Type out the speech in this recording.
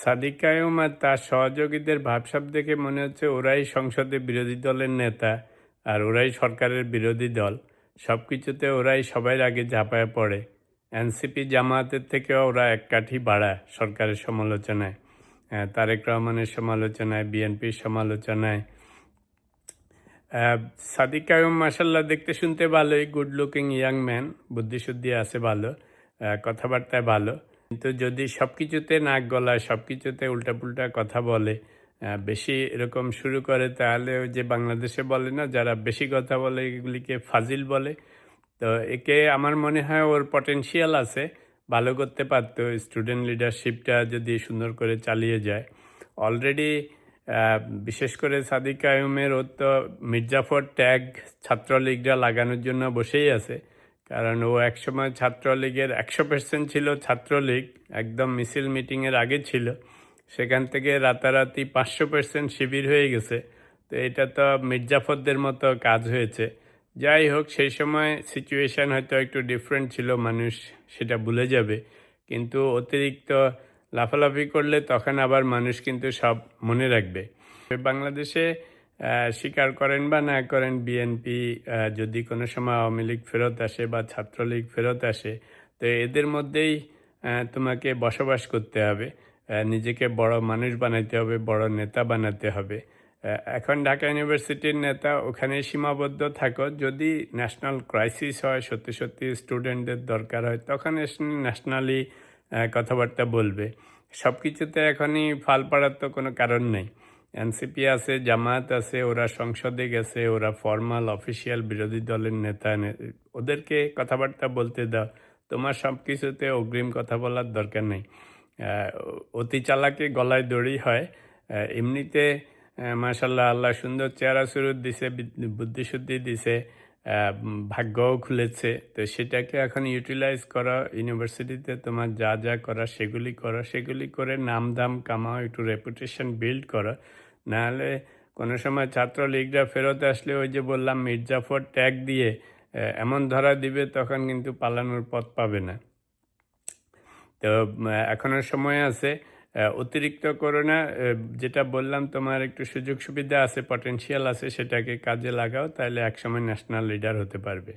সাদিক কায়ুম আর তার সহযোগীদের ভাবসাব দেখে মনে হচ্ছে ওরাই সংসদে বিরোধী দলের নেতা আর ওরাই সরকারের বিরোধী দল। সব কিছুতে ওরাই সবার আগে ঝাঁপায় পড়ে। এনসিপি জামায়াতের থেকেও ওরা এক কাঠি বাড়া সরকারের সমালোচনায়, তারেক রহমানের সমালোচনায়, বিএনপির সমালোচনায়। সাদিক কায়ুম মাসাল্লাহ দেখতে শুনতে ভালোই, গুড লুকিং ইয়াং ম্যান, বুদ্ধিশুদ্ধি আছে ভালো, কথাবার্তায় ভালো। কিন্তু যদি সব কিছুতে নাক গলায়, সব কিছুতে উল্টাপুল্টা কথা বলে, বেশি এরকম শুরু করে, তাহলে ওই যে বাংলাদেশে বলে না, যারা বেশি কথা বলে এগুলিকে ফাজিল বলে। তো একে আমার মনে হয় ওর পটেনশিয়াল আছে, ভালো করতে পারতো। স্টুডেন্ট লিডারশিপটা যদি সুন্দর করে চালিয়ে যায়। অলরেডি বিশেষ করে সাদিক কায়ুমের ওর তো মির্জাফর ট্যাগ ছাত্রলীগরা লাগানোর জন্য বসেই আছে। কারণ ও একসময় ছাত্রলীগের 100% ছিল ছাত্রলীগ, একদম মিছিল মিটিংয়ের আগে ছিল। সেখান থেকে রাতারাতি 500% শিবির হয়ে গেছে। তো এটা তো মির্জাফরদের মতো কাজ হয়েছে। যাই হোক, সেই সময় সিচুয়েশান হয়তো একটু ডিফারেন্ট ছিল, মানুষ সেটা ভুলে যাবে। কিন্তু অতিরিক্ত লাফালাফি করলে তখন আবার মানুষ কিন্তু সব মনে রাখবে। বাংলাদেশে স্বীকার করেন বা না করেন, বিএনপি যদি কোনো সময় আওয়ামী লীগ ফেরত আসে বা ছাত্রলীগ ফেরত আসে, তো এদের মধ্যেই তোমাকে বসবাস করতে হবে, নিজেকে বড় মানুষ বানাইতে হবে, বড় নেতা বানাতে হবে। এখন ঢাকা ইউনিভার্সিটির নেতা ওখানে সীমাবদ্ধ থাকো। যদি ন্যাশনাল ক্রাইসিস হয়, সত্যি সত্যি স্টুডেন্টদের দরকার হয়, তখন ন্যাশনালি কথাবার্তা বলবে। সব কিছুতে এখনই ফাল পাড়ার তো কোনো কারণ নেই। এনসিপি আছে, জামায়াত আছে, ওরা সংসদে গেছে, ওরা ফর্মাল অফিসিয়াল বিরোধী দলের নেতা, ওদেরকে কথাবার্তা বলতে দাও। তোমার সব কিছুতে অগ্রিম কথা বলার দরকার নেই। অতি চালাকে গলায় দড়ি হয়। এমনিতে মাশাল্লাহ আল্লাহ সুন্দর চেহারা সুরত দিছে, বুদ্ধিশুদ্ধি দিছে, ভাগ্যও খুলেছে। তো সেটাকে এখন ইউটিলাইজ করা, ইউনিভার্সিটিতে তোমার যা যা করা সেগুলি করো, সেগুলি করে নাম দাম কামাও, একটু রেপুটেশন বিল্ড করো। নাহলে কোনো সময় ছাত্রলীগরা ফেরত আসলে ওই যে বললাম মির্জাফর ট্যাগ দিয়ে এমন ধরা দিবে, তখন কিন্তু পালানোর পথ পাবে না। তো এখনও সময় আছে, অতিরিক্ত করো না। যেটা বললাম, তোমার একটু সুযোগ সুবিধা আছে, পটেনশিয়াল আছে, সেটাকে কাজে লাগাও, তাহলে একসময় ন্যাশনাল লিডার হতে পারবে।